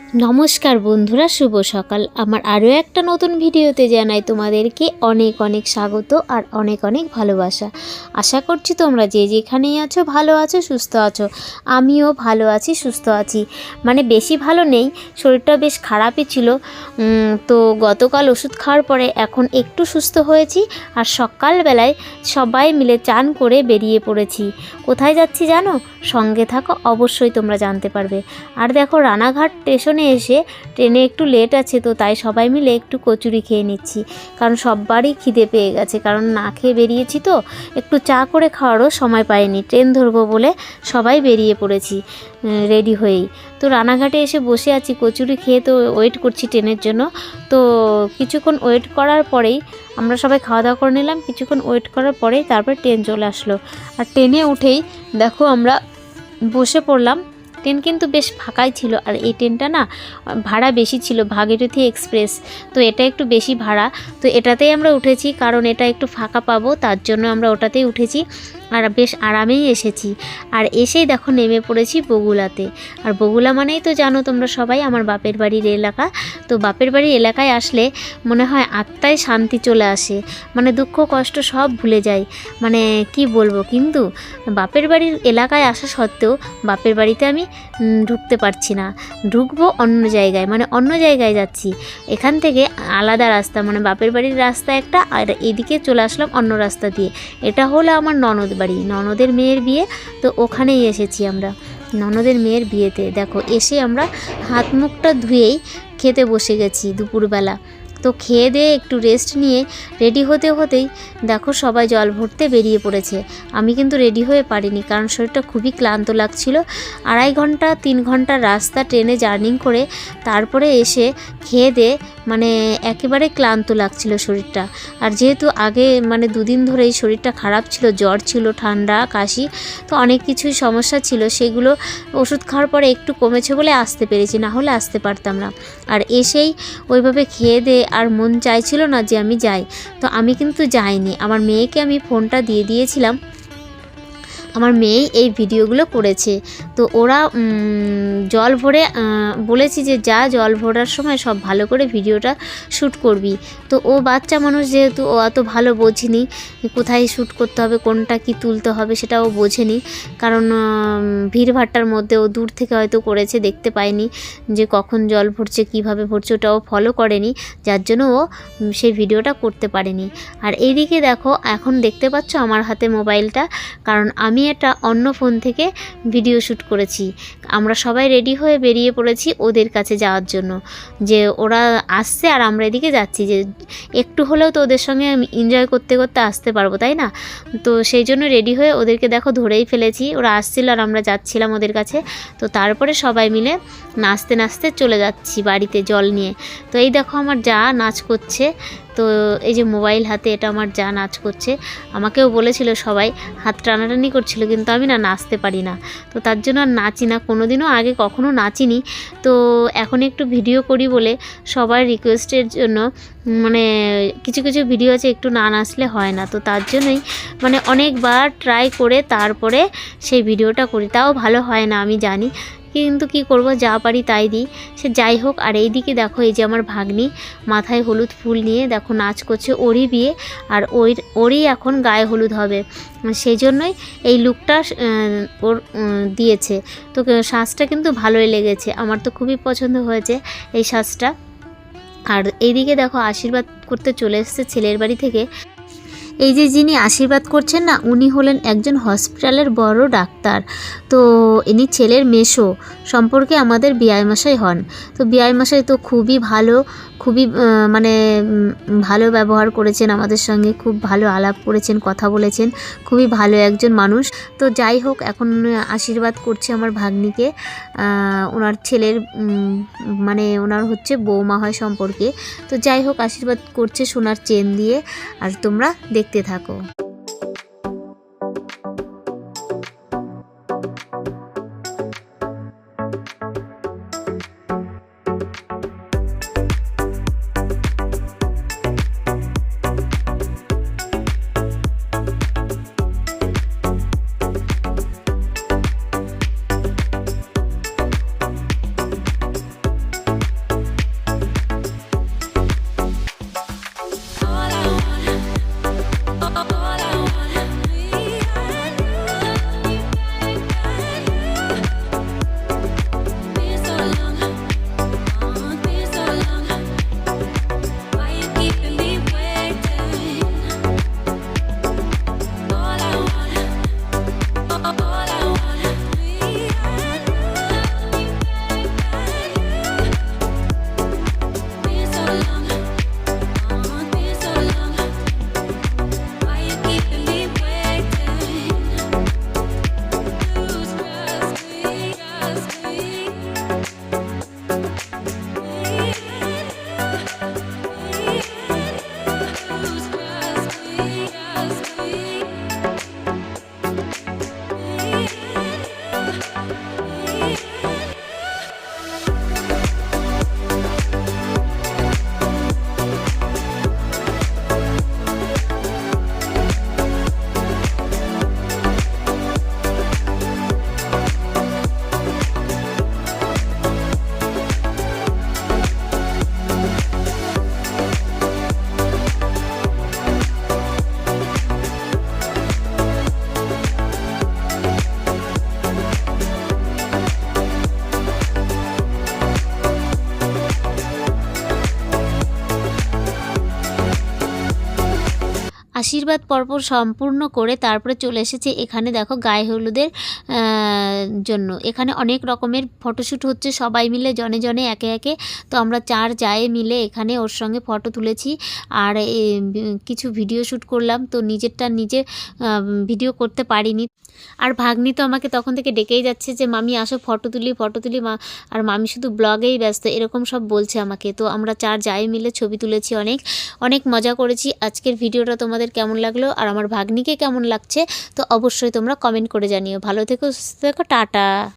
নমস্কার বন্ধুরা, শুভ সকাল। আমার আরও একটা নতুন ভিডিওতে জানাই তোমাদেরকে অনেক অনেক স্বাগত আর অনেক অনেক ভালোবাসা। আশা করছি তোমরা যে যেখানেই আছো ভালো আছো, সুস্থ আছো। আমিও ভালো আছি, সুস্থ আছি। মানে বেশি ভালো নেই, শরীরটা বেশ খারাপই ছিল। তো গতকাল ওষুধ খাওয়ার পরে এখন একটু সুস্থ হয়েছি। আর সকালবেলায় সবাই মিলে চান করে বেরিয়ে পড়েছি। কোথায় যাচ্ছি জানো? সঙ্গে থাকো, অবশ্যই তোমরা জানতে পারবে। আর দেখো, রানাঘাট স্টেশনে এসে ট্রেনে একটু লেট আছে, তো তাই সবাই মিলে একটু কচুরি খেয়ে নিচ্ছি। কারণ সববারই খিদে পেয়ে গেছে, কারণ না খেয়ে বেরিয়েছি, তো একটু চা করে খাওয়ারও সময় পাইনি। ট্রেন ধরবো বলে সবাই বেরিয়ে পড়েছি রেডি হয়েই। তো রানাঘাটে এসে বসে আছি, কচুরি খেয়ে তো ওয়েট করছি ট্রেনের জন্য। তো কিছুক্ষণ ওয়েট করার পরেই আমরা সবাই খাওয়া দাওয়া করে নিলাম। কিছুক্ষণ ওয়েট করার পরেই তারপর ট্রেন চলে আসলো। আর ট্রেনে উঠেই দেখো আমরা বসে পড়লাম। ট্রেন কিন্তু বেশ ফাঁকাই ছিল। আর এই ট্রেনটা না ভাড়া বেশি ছিল, ভাগীরথী এক্সপ্রেস। তো এটা একটু বেশি ভাড়া, তো এটাতেই আমরা উঠেছি, কারণ এটা একটু ফাঁকা পাবো, তার জন্য আমরা ওটাতেই উঠেছি। আর বেশ আরামেই এসেছি। আর এসেই দেখো নেমে পড়েছি বগুলাতে। আর বগুলা মানেই তো জানো তোমরা সবাই আমার বাপের বাড়ির এলাকা। তো বাপের বাড়ির এলাকায় আসলে মনে হয় আত্মায় শান্তি চলে আসে, মানে দুঃখ কষ্ট সব ভুলে যায়। মানে কি বলবো, কিন্তু বাপের বাড়ির এলাকায় আসা সত্ত্বেও বাপের বাড়িতে আমি ঢুকতে পারছি না। ঢুকবো অন্য জায়গায়, মানে অন্য জায়গায় যাচ্ছি। এখান থেকে আলাদা রাস্তা, মানে বাপের বাড়ির রাস্তা একটা, আর এদিকে চলে আসলাম অন্য রাস্তা দিয়ে। এটা হলো আমার ননদ বাড়ি, ননদের মেয়ের বিয়ে। তো ওখানেই এসেছি আমরা ননদের মেয়ের বিয়েতে। দেখো এসে আমরা হাত মুখটা ধুয়েই খেতে বসে গেছি দুপুরবেলা। তো খেয়ে দিয়ে একটু রেস্ট নিয়ে রেডি হতে হতেই দেখো সবাই জল ভরতে বেরিয়ে পড়েছে। আমি কিন্তু রেডি হয়ে পারিনি, কারণ শরীরটা খুবই ক্লান্ত লাগছিল। 2.5 ঘন্টা 3 ঘন্টার রাস্তা ট্রেনে জার্নি করে তারপরে এসে খেয়ে দিয়ে মানে একেবারে ক্লান্ত লাগছিল শরীরটা। আর যেহেতু আগে মানে 2 দিন ধরেই শরীরটা খারাপ ছিল, জ্বর ছিল, ঠান্ডা, কাশি, তো অনেক কিছুই সমস্যা ছিল। সেগুলো ওষুধ খাওয়ার পরে একটু কমেছে বলে আসতে পেরেছি, না হলে আসতে পারতাম না। আর এসেই ওইভাবে খেয়ে দিয়ে আর মন চাইছিল না যে আমি যাই। তো আমি কিন্তু যাইনি। আমার মেয়েকে আমি ফোনটা দিয়ে দিয়েছিলাম, আমার মেয়েই এই ভিডিওগুলো করেছে। তো ওরা জল ভরে বলেছি যে যা জল ভরার সময় সব ভালো করে ভিডিওটা শ্যুট করবি। তো ও বাচ্চা মানুষ, যেহেতু ও অত ভালো বোঝেনি কোথায় শ্যুট করতে হবে, কোনটা কি তুলতে হবে সেটা ও বোঝেনি। কারণ ভিড়ভাট্টার মধ্যে ও দূর থেকে হয়তো করেছে, দেখতে পায়নি যে কখন জল ভরছে, কিভাবে ভরছে, ওটা ও ফলো করেনি, যার জন্য ও সেই ভিডিওটা করতে পারেনি। আর এইদিকে দেখো এখন দেখতে পাচ্ছ আমার হাতে মোবাইলটা, কারণ আমি এটা অন্য ফোন থেকে ভিডিও শ্যুট করেছি। আমরা সবাই রেডি হয়ে বেরিয়ে পড়েছি ওদের কাছে যাওয়ার জন্য, যে ওরা আসছে আর আমরা এদিকে যাচ্ছি, যে একটু হলেও তো ওদের সঙ্গে এনজয় করতে করতে আসতে পারবো, তাই না? তো সেই জন্য রেডি হয়ে ওদেরকে দেখো ধরেই ফেলেছি। ওরা আসছিল আর আমরা যাচ্ছিলাম ওদের কাছে। তো তারপরে সবাই মিলে নাচতে নাচতে চলে যাচ্ছি বাড়িতে জল নিয়ে। তো এই দেখো আমার যা নাচ করছে। তো এই যে মোবাইল হাতে, এটা আমার যা নাচ করছে। আমাকেও বলেছিল সবাই, হাত টানাটানি করছিল, কিন্তু আমি না নাচতে পারি না, তো তার জন্য আর নাচি না। কোনোদিনও আগে কখনো নাচিনি। তো এখন একটু ভিডিও করি বলে সবার রিকোয়েস্টের জন্য, মানে কিছু কিছু ভিডিও আছে একটু না নাচলে হয় না, তো তার জন্যই মানে অনেকবার ট্রাই করে তারপরে সেই ভিডিওটা করি। তাও ভালো হয় না আমি জানি, কিন্তু কি করব, যা পারি তাই দিই। সে যাই হোক। আর এই দিকে দেখো এই যে আমার ভাগ্নি মাথায় হলুদ ফুল নিয়ে দেখো নাচ করছে। ওরই বিয়ে, আর ওরই এখন গায়ে হলুদ হবে, সেই জন্যই এই লুকটা ওর দিয়েছে। তো সাজটা কিন্তু ভালোই লেগেছে, আমার তো খুবই পছন্দ হয়েছে এই সাজটা। আর এইদিকে দেখো আশীর্বাদ করতে চলে এসেছে ছেলের বাড়ি থেকে। এই যে যিনি আশীর্বাদ করছেন না, উনি হলেন একজন হসপিটালের বড় ডাক্তার। তো ইনি ছেলের মেসো সম্পর্কে আমাদের বিআইমশাই হন। তো বিআইমশাই তো খুবই ভালো, খুবই মানে ভালো ব্যবহার করেছেন আমাদের সঙ্গে, খুব ভালো আলাপ করেছেন, কথা বলেছেন, খুবই ভালো একজন মানুষ। তো যাই হোক, এখন আশীর্বাদ করছে আমার ভাগ্নিকে, ওনার ছেলের মানে ওনার হচ্ছে বৌমা হয় সম্পর্কে। তো যাই হোক, আশীর্বাদ করছে সোনার চেন দিয়ে। আর তোমরা দেখতে থাকো। আশীর্বাদ পর্ব সম্পূর্ণ করে তারপরে চলে এসেছে এখানে দেখো গায়ে হলুদের জন্য। এখানে অনেক রকমের ফটোশ্যুট হচ্ছে, সবাই মিলে জনে জনে একে একে। তো আমরা 4 জায়ে মিলে এখানে ওর সঙ্গে ফটো তুলেছি আর কিছু ভিডিও শ্যুট করলাম। তো নিজেরটা নিজে ভিডিও করতে পারিনি। আর ভাগ্নি তো আমাকে তখন থেকে ডেকেই যাচ্ছে যে মামি আসো ফটো তুলি মা। আর মামি শুধু ব্লগেই ব্যস্ত, এরকম সব বলছে আমাকে। তো আমরা 4 জায়ে মিলে ছবি তুলেছি, অনেক অনেক মজা করেছি। আজকের ভিডিওটা তোমাদের কেমন লাগলো আর আমার ভাগ্নিকে কেমন লাগছে তো অবশ্যই তোমরা কমেন্ট করে জানিও। ভালো থেকো, সুস্থ থেকো, টাটা।